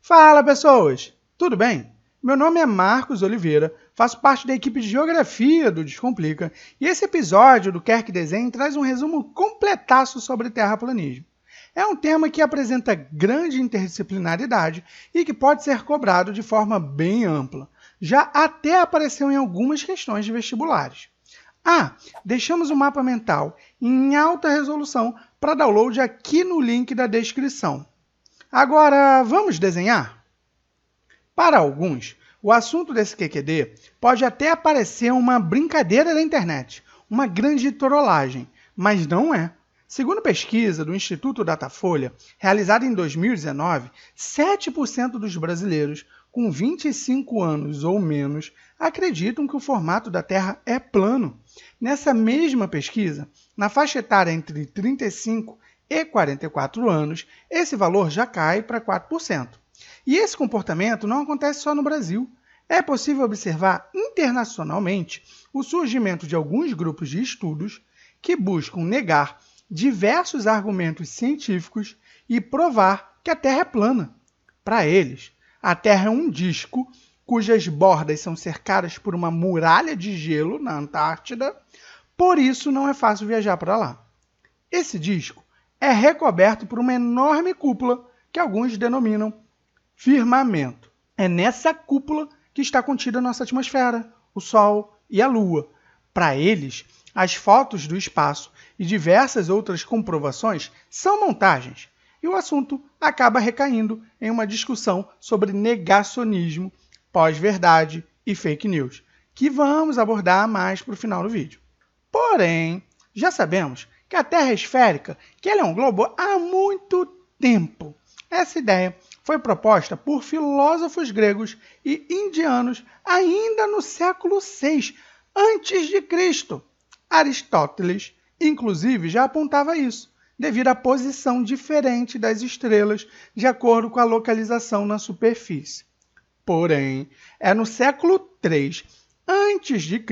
Fala, pessoas! Tudo bem? Meu nome é Marcos Oliveira, faço parte da equipe de Geografia do Descomplica e esse episódio do Quer Que Desenhe traz um resumo completaço sobre terraplanismo. É um tema que apresenta grande interdisciplinaridade e que pode ser cobrado de forma bem ampla. Já até apareceu em algumas questões de vestibulares. Deixamos o mapa mental em alta resolução para download aqui no link da descrição. Agora, vamos desenhar? Para alguns, o assunto desse QQD pode até parecer uma brincadeira da internet, uma grande trollagem, mas não é. Segundo pesquisa do Instituto Datafolha, realizada em 2019, 7% dos brasileiros com 25 anos ou menos acreditam que o formato da Terra é plano. Nessa mesma pesquisa, na faixa etária entre 35 e 44 anos, esse valor já cai para 4%. E esse comportamento não acontece só no Brasil. É possível observar internacionalmente o surgimento de alguns grupos de estudos que buscam negar diversos argumentos científicos e provar que a Terra é plana. Para eles, a Terra é um disco cujas bordas são cercadas por uma muralha de gelo na Antártida, por isso não é fácil viajar para lá. Esse disco é recoberto por uma enorme cúpula que alguns denominam firmamento. É nessa cúpula que está contida a nossa atmosfera, o Sol e a Lua. Para eles, as fotos do espaço e diversas outras comprovações são montagens, e o assunto acaba recaindo em uma discussão sobre negacionismo, pós-verdade e fake news, que vamos abordar mais para o final do vídeo. Porém, já sabemos que a Terra é esférica, que ela é um globo há muito tempo. Essa ideia foi proposta por filósofos gregos e indianos ainda no século VI a.C. Aristóteles, inclusive, já apontava isso, devido à posição diferente das estrelas de acordo com a localização na superfície. Porém, é no século III a.C.,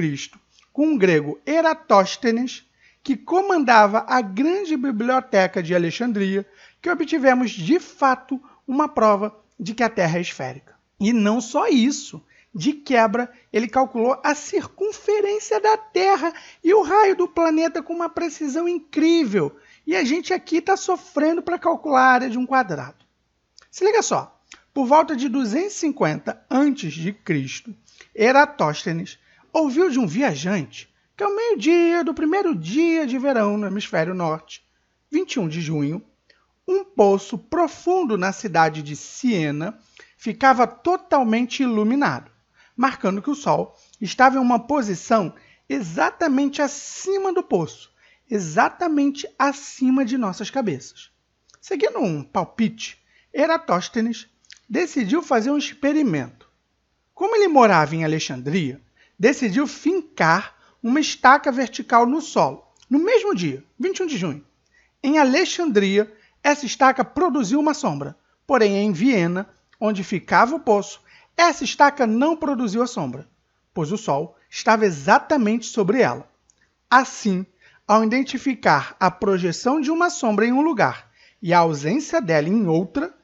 com o grego Eratóstenes, que comandava a grande biblioteca de Alexandria, que obtivemos, de fato, uma prova de que a Terra é esférica. E não só isso. De quebra, ele calculou a circunferência da Terra e o raio do planeta com uma precisão incrível. E a gente aqui está sofrendo para calcular a área de um quadrado. Se liga só. Por volta de 250 a.C., Eratóstenes ouviu de um viajante que ao meio-dia do primeiro dia de verão no hemisfério norte, 21 de junho, um poço profundo na cidade de Siena ficava totalmente iluminado, marcando que o Sol estava em uma posição exatamente acima do poço, exatamente acima de nossas cabeças. Seguindo um palpite, Eratóstenes decidiu fazer um experimento. Como ele morava em Alexandria, decidiu fincar uma estaca vertical no solo, no mesmo dia, 21 de junho. Em Alexandria, essa estaca produziu uma sombra, porém em Viena, onde ficava o poço, essa estaca não produziu a sombra, pois o Sol estava exatamente sobre ela. Assim, ao identificar a projeção de uma sombra em um lugar e a ausência dela em outra,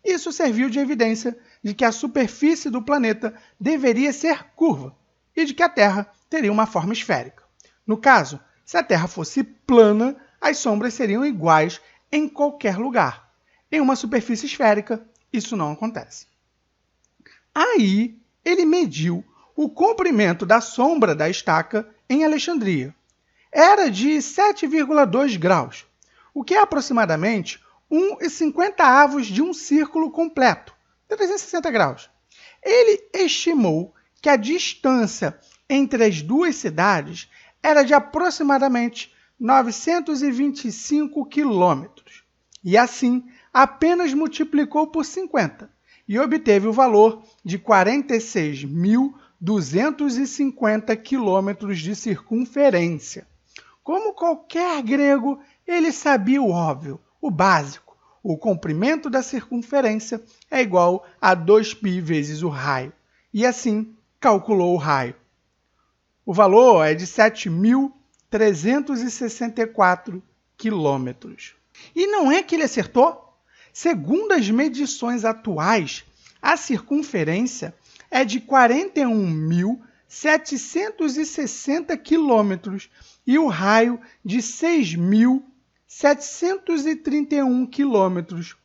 isso serviu de evidência de que a superfície do planeta deveria ser curva e de que a Terra teria uma forma esférica. No caso, se a Terra fosse plana, as sombras seriam iguais em qualquer lugar. Em uma superfície esférica, isso não acontece. Aí, ele mediu o comprimento da sombra da estaca em Alexandria. Era de 7,2 graus, o que é aproximadamente 1,50 de um círculo completo, 360 graus. Ele estimou que a distância entre as duas cidades era de aproximadamente 925 quilômetros. E assim, apenas multiplicou por 50 e obteve o valor de 46.250 quilômetros de circunferência. Como qualquer grego, ele sabia o óbvio, o básico. O comprimento da circunferência é igual a 2π vezes o raio. E assim, calculou o raio. O valor é de 7.364 quilômetros. E não é que ele acertou? Segundo as medições atuais, A circunferência é de 41.760 quilômetros e o raio de 6.731 quilômetros.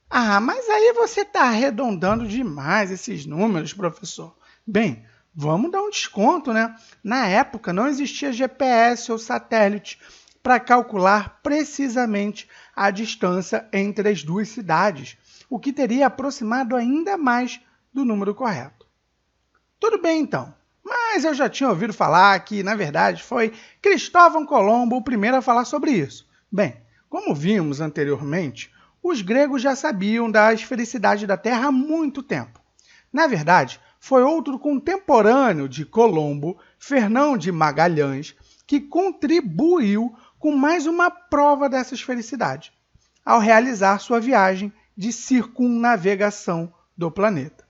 Ah, mas aí você está arredondando demais esses números, professor. Bem, vamos dar um desconto, né? Na época não existia GPS ou satélite para calcular precisamente a distância entre as duas cidades, o que teria aproximado ainda mais do número correto. Tudo bem, então, mas eu já tinha ouvido falar que, na verdade, foi Cristóvão Colombo o primeiro a falar sobre isso. Bem, como vimos anteriormente, os gregos já sabiam da esfericidade da Terra há muito tempo. Na verdade, foi outro contemporâneo de Colombo, Fernão de Magalhães, que contribuiu com mais uma prova dessa esfericidade, ao realizar sua viagem de circunnavegação do planeta.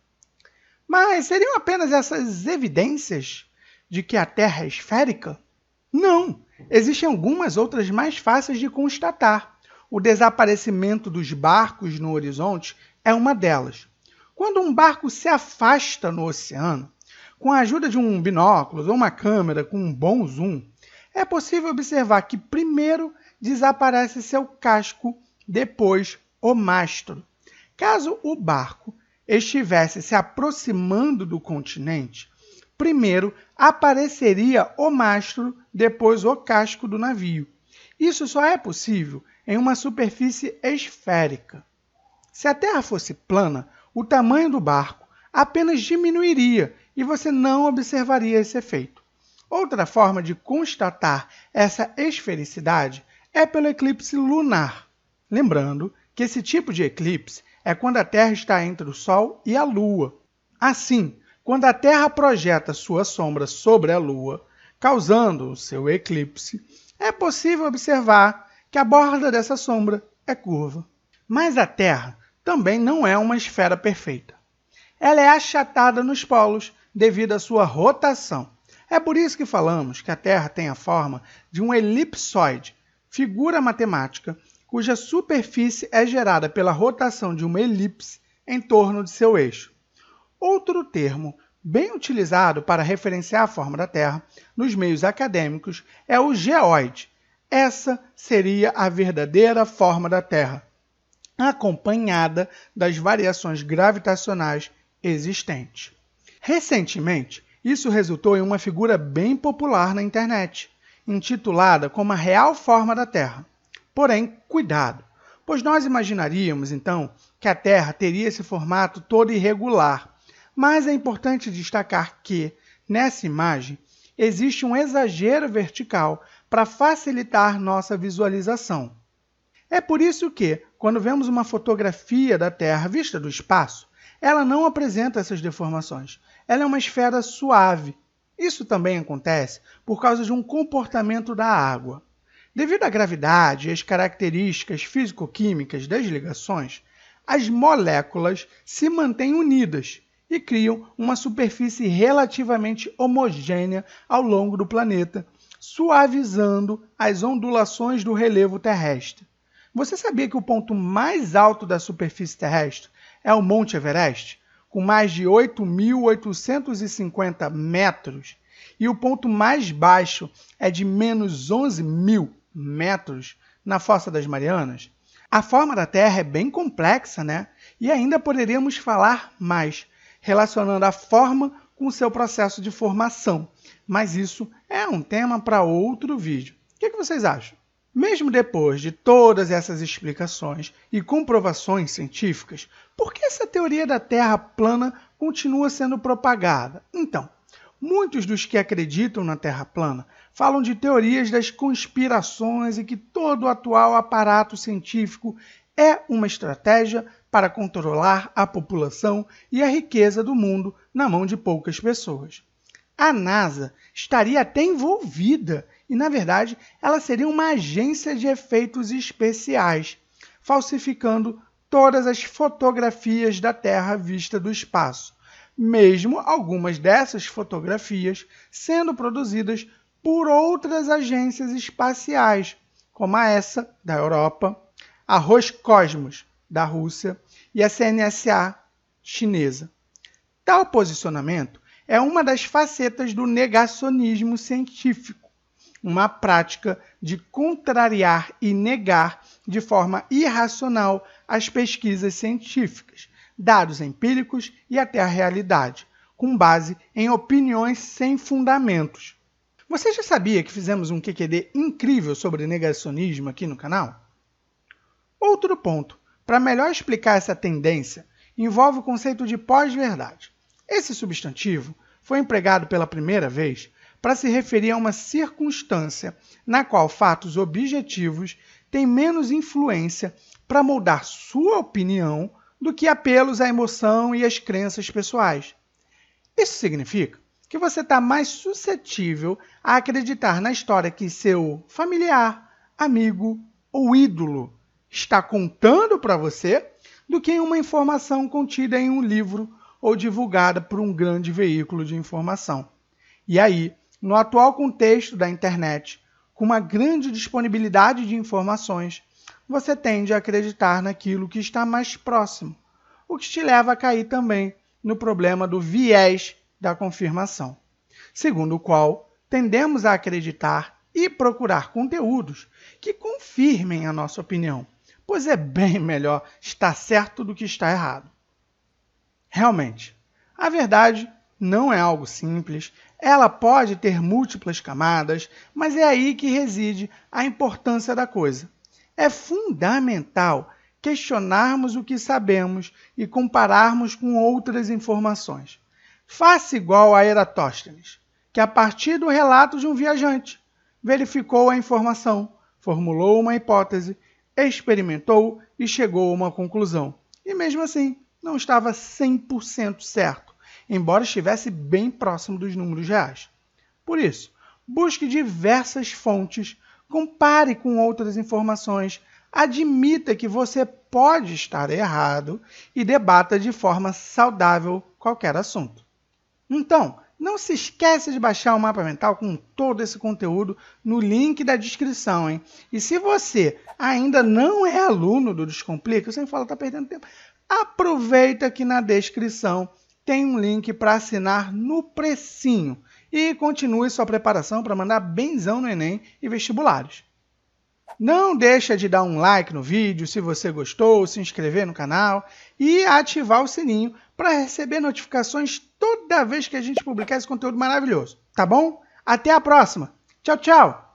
Mas seriam apenas essas evidências de que a Terra é esférica? Não! Existem algumas outras mais fáceis de constatar. O desaparecimento dos barcos no horizonte é uma delas. Quando um barco se afasta no oceano, com a ajuda de um binóculo ou uma câmera com um bom zoom, é possível observar que primeiro desaparece seu casco, depois o mastro. Caso o barco estivesse se aproximando do continente, primeiro apareceria o mastro, depois o casco do navio. Isso só é possível em uma superfície esférica. Se a Terra fosse plana, o tamanho do barco apenas diminuiria e você não observaria esse efeito. Outra forma de constatar essa esfericidade é pelo eclipse lunar. Lembrando que esse tipo de eclipse é quando a Terra está entre o Sol e a Lua. Assim, quando a Terra projeta sua sombra sobre a Lua, causando o seu eclipse, é possível observar que a borda dessa sombra é curva. Mas a Terra também não é uma esfera perfeita. Ela é achatada nos polos devido à sua rotação. É por isso que falamos que a Terra tem a forma de um elipsoide, figura matemática cuja superfície é gerada pela rotação de uma elipse em torno de seu eixo. Outro termo bem utilizado para referenciar a forma da Terra nos meios acadêmicos é o geóide. Essa seria a verdadeira forma da Terra, acompanhada das variações gravitacionais existentes. Recentemente, isso resultou em uma figura bem popular na internet, intitulada como a real forma da Terra. Porém, cuidado, pois nós imaginaríamos, então, que a Terra teria esse formato todo irregular. Mas é importante destacar que, nessa imagem, existe um exagero vertical para facilitar nossa visualização. É por isso que, quando vemos uma fotografia da Terra vista do espaço, ela não apresenta essas deformações. Ela é uma esfera suave. Isso também acontece por causa de um comportamento da água. Devido à gravidade e às características físico-químicas das ligações, as moléculas se mantêm unidas e criam uma superfície relativamente homogênea ao longo do planeta, suavizando as ondulações do relevo terrestre. Você sabia que o ponto mais alto da superfície terrestre é o Monte Everest, com mais de 8.850 metros, e o ponto mais baixo é de menos 11.000 metros na Fossa das Marianas? A forma da Terra é bem complexa, né? E ainda poderíamos falar mais, relacionando a forma com o seu processo de formação. Mas isso é um tema para outro vídeo. O que vocês acham? Mesmo depois de todas essas explicações e comprovações científicas, por que essa teoria da Terra plana continua sendo propagada? Então, muitos dos que acreditam na Terra plana falam de teorias das conspirações e que todo o atual aparato científico é uma estratégia para controlar a população e a riqueza do mundo na mão de poucas pessoas. A NASA estaria até envolvida e, na verdade, ela seria uma agência de efeitos especiais, falsificando todas as fotografias da Terra vista do espaço, mesmo algumas dessas fotografias sendo produzidas por outras agências espaciais, como a ESA, da Europa, a Roscosmos, da Rússia, e a CNSA, chinesa. Tal posicionamento é uma das facetas do negacionismo científico, uma prática de contrariar e negar de forma irracional as pesquisas científicas, dados empíricos e até a realidade, com base em opiniões sem fundamentos. Você já sabia que fizemos um QQD incrível sobre negacionismo aqui no canal? Outro ponto, para melhor explicar essa tendência, envolve o conceito de pós-verdade. Esse substantivo foi empregado pela primeira vez para se referir a uma circunstância na qual fatos objetivos têm menos influência para moldar sua opinião do que apelos à emoção e às crenças pessoais. Isso significa que você está mais suscetível a acreditar na história que seu familiar, amigo ou ídolo está contando para você do que em uma informação contida em um livro ou divulgada por um grande veículo de informação. E aí, no atual contexto da internet, com uma grande disponibilidade de informações, você tende a acreditar naquilo que está mais próximo, o que te leva a cair também no problema do viés da confirmação, segundo o qual tendemos a acreditar e procurar conteúdos que confirmem a nossa opinião, pois é bem melhor estar certo do que estar errado. Realmente, a verdade não é algo simples, ela pode ter múltiplas camadas, mas é aí que reside a importância da coisa. É fundamental questionarmos o que sabemos e compararmos com outras informações. Faça igual a Eratóstenes, que a partir do relato de um viajante, verificou a informação, formulou uma hipótese, experimentou e chegou a uma conclusão. E mesmo assim, não estava 100% certo, embora estivesse bem próximo dos números reais. Por isso, busque diversas fontes, compare com outras informações, admita que você pode estar errado e debata de forma saudável qualquer assunto. Então, não se esqueça de baixar o mapa mental com todo esse conteúdo no link da descrição, hein? E se você ainda não é aluno do Descomplica, eu sempre falo que está perdendo tempo, aproveita que na descrição tem um link para assinar no precinho e continue sua preparação para mandar benzão no Enem e vestibulares. Não deixa de dar um like no vídeo se você gostou, se inscrever no canal e ativar o sininho para receber notificações toda vez que a gente publicar esse conteúdo maravilhoso, tá bom? Até a próxima! Tchau, tchau!